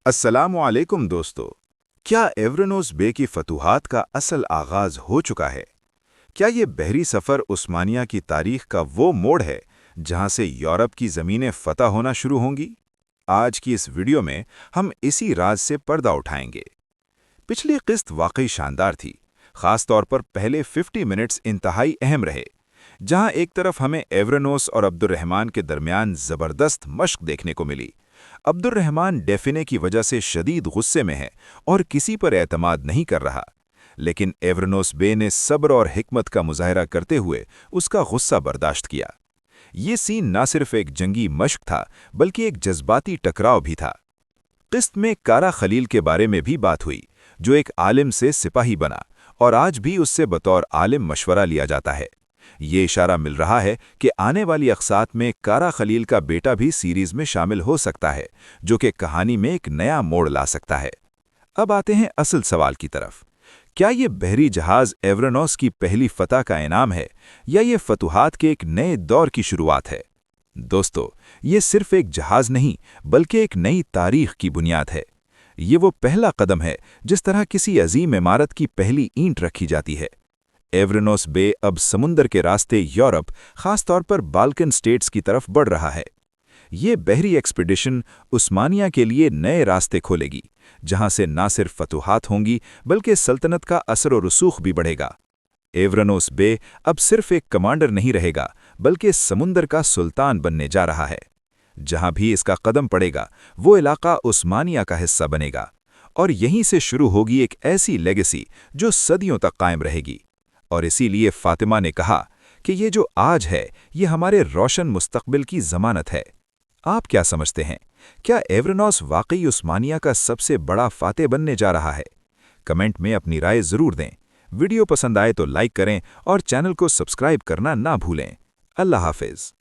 अस्सलामुअलैकुम दोस्तों। क्या एवरेनोस बे की फतूहात का असल आगाज हो चुका है? क्या ये बहरी सफ़र उस्मानिया की तारीख का वो मोड़ है जहां से यूरोप की ज़मीनें फतह होना शुरू होंगी? आज की इस वीडियो में हम इसी राज से पर्दा उठाएंगे। पिछली किस्त वाकई शानदार थी, खास तौर पर पहले 50 मिनट्स इंतहाई अहम रहे, जहां एक तरफ हमें एवरेनोस और अब्दुर्रहमान के दरमियान ज़बरदस्त मश्क देखने को मिली। अब्दुर्रहमान डेफिने की वजह से शदीद गुस्से में है और किसी पर एतमाद नहीं कर रहा, लेकिन एवरेनोस बे ने सब्र और हिकमत का मुजाहरा करते हुए उसका गुस्सा बर्दाश्त किया। ये सीन न सिर्फ एक जंगी मश्क था, बल्कि एक जज्बाती टकराव भी था। किस्त में कारा खलील के बारे में भी बात हुई, जो एक आलिम से सिपाही बना और आज भी उससे बतौर आलिम मशवरा लिया जाता है। ये इशारा मिल रहा है कि आने वाली अक़सात में कारा खलील का बेटा भी सीरीज में शामिल हो सकता है, जो कि कहानी में एक नया मोड़ ला सकता है। अब आते हैं असल सवाल की तरफ। क्या ये बहरी जहाज़ एवरेनोस की पहली फतह का इनाम है, या ये फतूहात के एक नए दौर की शुरुआत है? दोस्तों, ये सिर्फ एक जहाज़ नहीं, बल्कि एक नई तारीख की बुनियाद है। ये वो पहला कदम है जिस तरह किसी अजीम इमारत की पहली ईंट रखी जाती है। एवरेनोस बे अब समुंदर के रास्ते यूरोप, खासतौर पर बाल्कन स्टेट्स की तरफ बढ़ रहा है। ये बहरी एक्सपीडिशन उस्मानिया के लिए नए रास्ते खोलेगी, जहां से न सिर्फ फतूहात होंगी बल्कि सल्तनत का असर और रसूख भी बढ़ेगा। एवरेनोस बे अब सिर्फ एक कमांडर नहीं रहेगा, बल्कि समुंदर का सुल्तान बनने जा रहा है। जहां भी इसका कदम पड़ेगा, वो इलाका उस्मानिया का हिस्सा बनेगा, और यहीं से शुरू होगी एक ऐसी लेगेसी जो सदियों तक कायम रहेगी। और इसीलिए फातिमा ने कहा कि ये जो आज है, ये हमारे रोशन मुस्तकबिल की ज़मानत है। आप क्या समझते हैं? क्या एवरेनोस वाकई उस्मानिया का सबसे बड़ा फातेह बनने जा रहा है? कमेंट में अपनी राय ज़रूर दें। वीडियो पसंद आए तो लाइक करें और चैनल को सब्सक्राइब करना ना भूलें। अल्लाह हाफ़िज़।